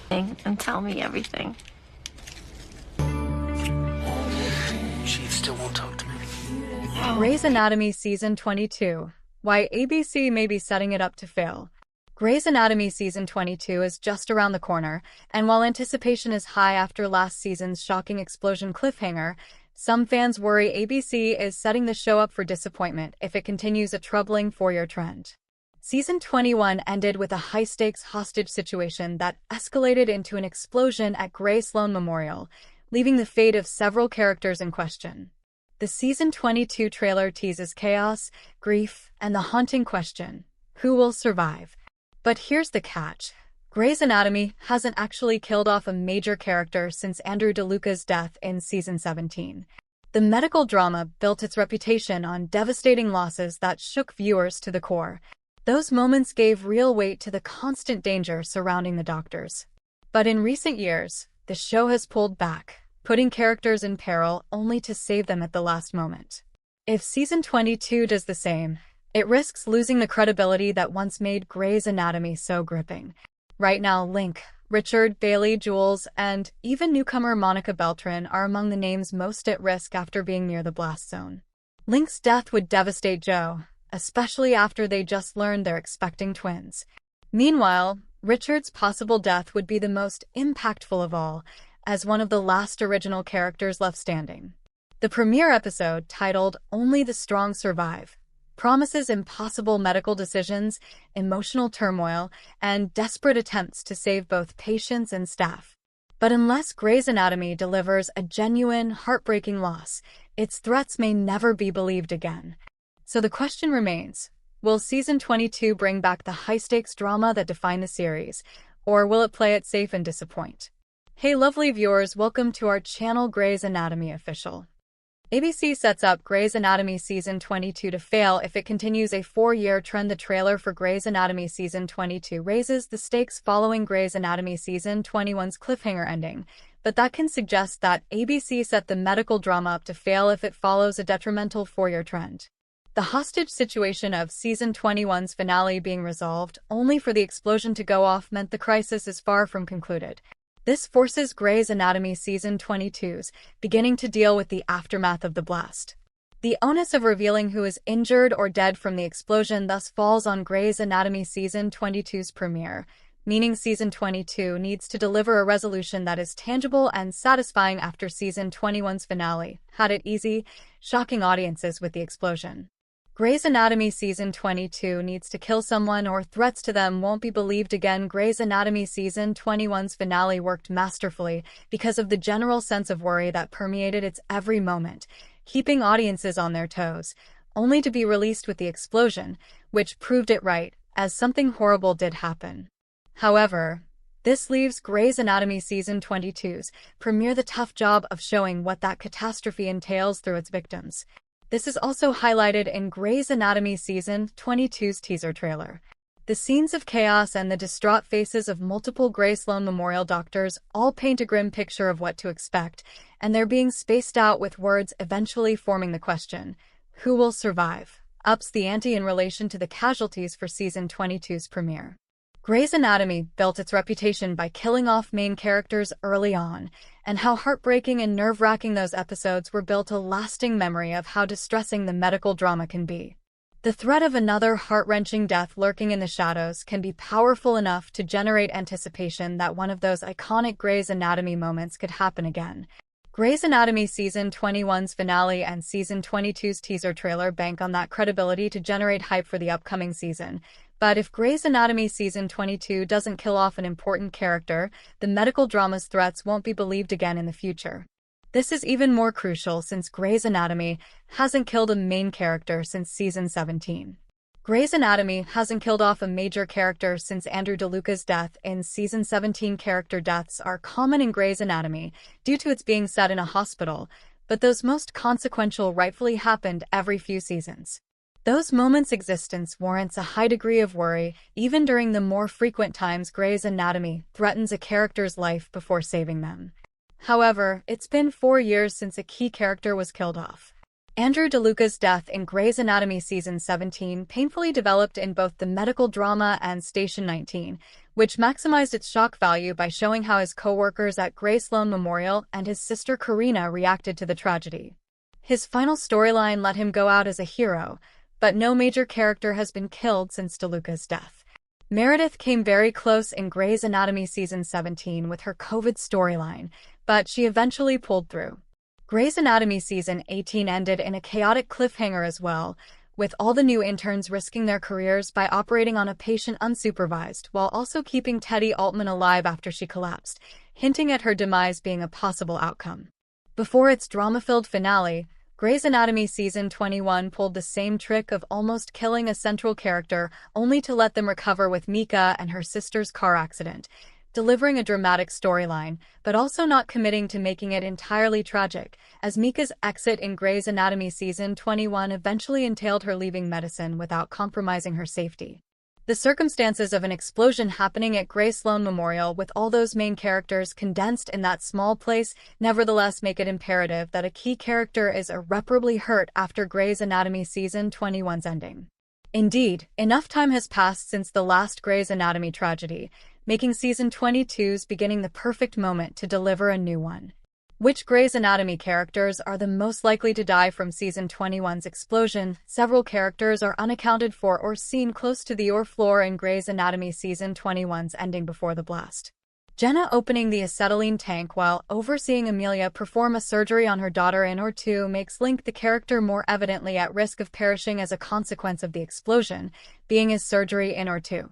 And tell me everything. She still won't talk to me. Grey's Anatomy Season 22. Why ABC may be setting it up to fail. Grey's Anatomy Season 22 is just around the corner, and while anticipation is high after last season's shocking explosion cliffhanger, some fans worry ABC is setting the show up for disappointment if it continues a troubling four-year trend. Season 21 ended with a high-stakes hostage situation that escalated into an explosion at Grey Sloan Memorial, leaving the fate of several characters in question. The Season 22 trailer teases chaos, grief, and the haunting question: who will survive? But here's the catch. Grey's Anatomy hasn't actually killed off a major character since Andrew DeLuca's death in Season 17. The medical drama built its reputation on devastating losses that shook viewers to the core. Those moments gave real weight to the constant danger surrounding the doctors. But in recent years, the show has pulled back, putting characters in peril only to save them at the last moment. If Season 22 does the same, it risks losing the credibility that once made Grey's Anatomy so gripping. Right now, Link, Richard, Bailey, Jules, and even newcomer Monica Beltran are among the names most at risk after being near the blast zone. Link's death would devastate Joe, especially after they just learned they're expecting twins. Meanwhile, Richard's possible death would be the most impactful of all, as one of the last original characters left standing. The premiere episode, titled "Only the Strong Survive," promises impossible medical decisions, emotional turmoil, and desperate attempts to save both patients and staff. But unless Grey's Anatomy delivers a genuine, heartbreaking loss, its threats may never be believed again. So the question remains, will Season 22 bring back the high-stakes drama that defined the series, or will it play it safe and disappoint? Hey lovely viewers, welcome to our channel Grey's Anatomy Official. ABC sets up Grey's Anatomy Season 22 to fail if it continues a four-year trend. The trailer for Grey's Anatomy Season 22 raises the stakes following Grey's Anatomy Season 21's cliffhanger ending, but that can suggest that ABC set the medical drama up to fail if it follows a detrimental four-year trend. The hostage situation of Season 21's finale being resolved only for the explosion to go off meant the crisis is far from concluded. This forces Grey's Anatomy Season 22's beginning to deal with the aftermath of the blast. The onus of revealing who is injured or dead from the explosion thus falls on Grey's Anatomy Season 22's premiere, meaning Season 22 needs to deliver a resolution that is tangible and satisfying after Season 21's finale had it easy, shocking audiences with the explosion. Grey's Anatomy Season 22 needs to kill someone or threats to them won't be believed again. Grey's Anatomy Season 21's finale worked masterfully because of the general sense of worry that permeated its every moment, keeping audiences on their toes, only to be released with the explosion, which proved it right, as something horrible did happen. However, this leaves Grey's Anatomy Season 22's premiere the tough job of showing what that catastrophe entails through its victims. This is also highlighted in Grey's Anatomy Season 22's teaser trailer. The scenes of chaos and the distraught faces of multiple Grey Sloan Memorial doctors all paint a grim picture of what to expect, and they're being spaced out with words eventually forming the question, who will survive, ups the ante in relation to the casualties for Season 22's premiere. Grey's Anatomy built its reputation by killing off main characters early on, and how heartbreaking and nerve-wracking those episodes were built a lasting memory of how distressing the medical drama can be. The threat of another heart-wrenching death lurking in the shadows can be powerful enough to generate anticipation that one of those iconic Grey's Anatomy moments could happen again. Grey's Anatomy Season 21's finale and Season 22's teaser trailer bank on that credibility to generate hype for the upcoming season. But if Grey's Anatomy Season 22 doesn't kill off an important character, the medical drama's threats won't be believed again in the future. This is even more crucial since Grey's Anatomy hasn't killed a main character since Season 17. Grey's Anatomy hasn't killed off a major character since Andrew DeLuca's death in Season 17. Character deaths are common in Grey's Anatomy due to its being set in a hospital, but those most consequential rightfully happened every few seasons. Those moments' existence warrants a high degree of worry, even during the more frequent times Grey's Anatomy threatens a character's life before saving them. However, it's been 4 years since a key character was killed off. Andrew DeLuca's death in Grey's Anatomy Season 17 painfully developed in both the medical drama and Station 19, which maximized its shock value by showing how his co-workers at Gray Sloan Memorial and his sister Karina reacted to the tragedy. His final storyline let him go out as a hero, but no major character has been killed since DeLuca's death. Meredith came very close in Grey's Anatomy Season 17 with her COVID storyline, but she eventually pulled through. Grey's Anatomy Season 18 ended in a chaotic cliffhanger as well, with all the new interns risking their careers by operating on a patient unsupervised while also keeping Teddy Altman alive after she collapsed, hinting at her demise being a possible outcome. Before its drama-filled finale, Grey's Anatomy Season 21 pulled the same trick of almost killing a central character only to let them recover with Mika and her sister's car accident, delivering a dramatic storyline, but also not committing to making it entirely tragic, as Mika's exit in Grey's Anatomy Season 21 eventually entailed her leaving medicine without compromising her safety. The circumstances of an explosion happening at Gray Sloan Memorial with all those main characters condensed in that small place nevertheless make it imperative that a key character is irreparably hurt after Grey's Anatomy Season 21's ending. Indeed, enough time has passed since the last Grey's Anatomy tragedy, making Season 22's beginning the perfect moment to deliver a new one. Which Grey's Anatomy characters are the most likely to die from Season 21's explosion? Several characters are unaccounted for or seen close to the floor in Grey's Anatomy Season 21's ending before the blast. Jenna opening the acetylene tank while overseeing Amelia perform a surgery on her daughter in OR2 makes Link the character more evidently at risk of perishing as a consequence of the explosion, being his surgery in OR2.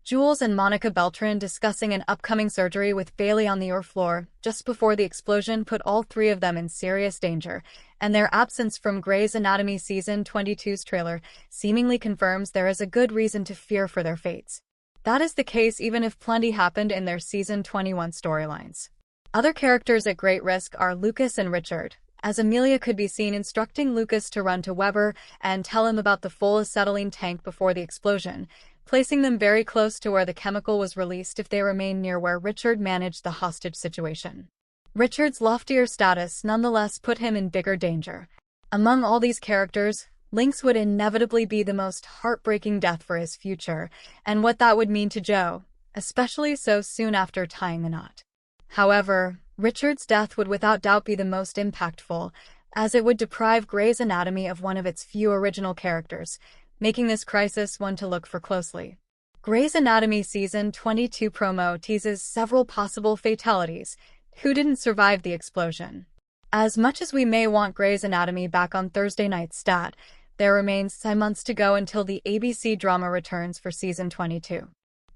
Jules and Monica Beltran discussing an upcoming surgery with Bailey on the floor just before the explosion put all three of them in serious danger, and their absence from Grey's Anatomy Season 22's trailer seemingly confirms there is a good reason to fear for their fates. That is the case even if plenty happened in their Season 21 storylines. Other characters at great risk are Lucas and Richard, as Amelia could be seen instructing Lucas to run to Weber and tell him about the full acetylene tank before the explosion, placing them very close to where the chemical was released if they remain near where Richard managed the hostage situation. Richard's loftier status nonetheless put him in bigger danger. Among all these characters, Link's would inevitably be the most heartbreaking death for his future, and what that would mean to Joe, especially so soon after tying the knot. However, Richard's death would without doubt be the most impactful, as it would deprive Grey's Anatomy of one of its few original characters, making this crisis one to look for closely. Grey's Anatomy Season 22 promo teases several possible fatalities. Who didn't survive the explosion? As much as we may want Grey's Anatomy back on Thursday night stat, there remains 5 months to go until the ABC drama returns for Season 22.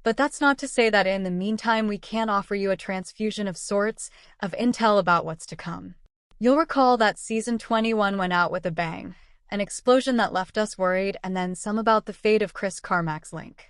But that's not to say that in the meantime we can't offer you a transfusion of sorts of intel about what's to come. You'll recall that Season 21 went out with a bang, an explosion that left us worried, and then some about the fate of Chris Carmack's Link.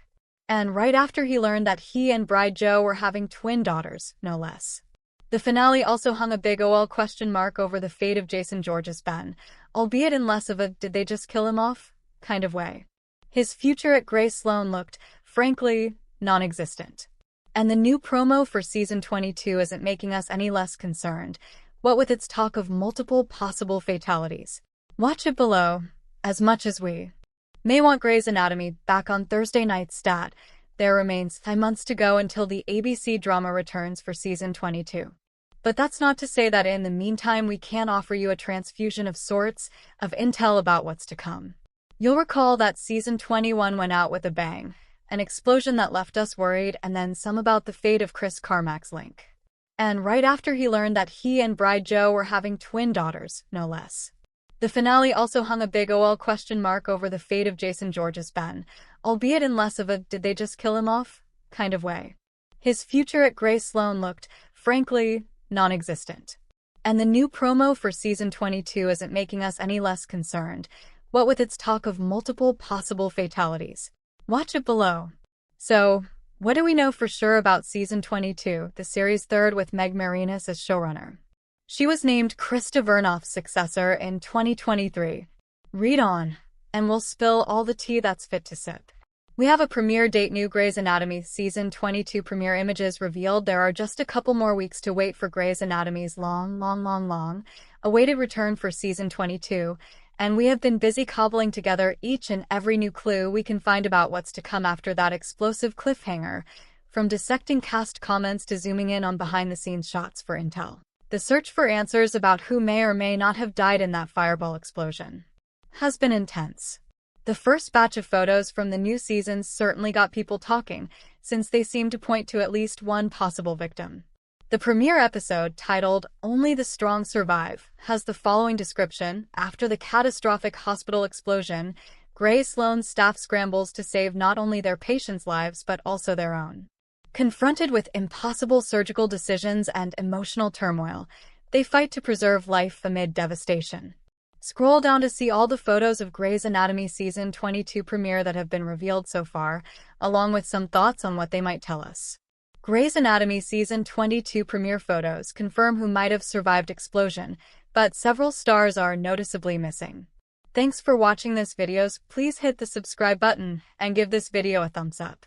And right after he learned that he and bride Joe were having twin daughters, no less. The finale also hung a big question mark over the fate of Jason George's Ben, albeit in less of a did they just kill him off kind of way. His future at Gray Sloan looked, frankly, non-existent. And the new promo for Season 22 isn't making us any less concerned, what with its talk of multiple possible fatalities. Watch it below. As much as we may want Grey's Anatomy back on Thursday night stat, there remains 5 months to go until the ABC drama returns for Season 22. But that's not to say that in the meantime we can't offer you a transfusion of sorts of intel about what's to come. You'll recall that Season 21 went out with a bang, an explosion that left us worried, and then some about the fate of Chris Carmack's Link. And right after he learned that he and bride Joe were having twin daughters, no less. The finale also hung a big question mark over the fate of Jason George's Ben, albeit in less of a did they just kill him off kind of way. His future at Gray Sloan looked, frankly, non-existent. And the new promo for Season 22 isn't making us any less concerned, what with its talk of multiple possible fatalities. Watch it below. So, what do we know for sure about Season 22, the series' third with Meg Marinas as showrunner? She was named Krista Vernoff's successor in 2023. Read on, and we'll spill all the tea that's fit to sip. We have a premiere date. New Grey's Anatomy Season 22 premiere images revealed. There are just a couple more weeks to wait for Grey's Anatomy's long awaited return for Season 22, and we have been busy cobbling together each and every new clue we can find about what's to come after that explosive cliffhanger from dissecting cast comments to zooming in on behind-the-scenes shots for intel. The search for answers about who may or may not have died in that fireball explosion has been intense. The first batch of photos from the new season certainly got people talking, since they seem to point to at least one possible victim. The premiere episode, titled "Only the Strong Survive," has the following description. After the catastrophic hospital explosion, Gray Sloan's staff scrambles to save not only their patients' lives but also their own. Confronted with impossible surgical decisions and emotional turmoil, they fight to preserve life amid devastation. Scroll down to see all the photos of Grey's Anatomy Season 22 premiere that have been revealed so far, along with some thoughts on what they might tell us. Grey's Anatomy Season 22 premiere photos confirm who might have survived explosion, but several stars are noticeably missing. Thanks for watching this video. Please hit the subscribe button and give this video a thumbs up.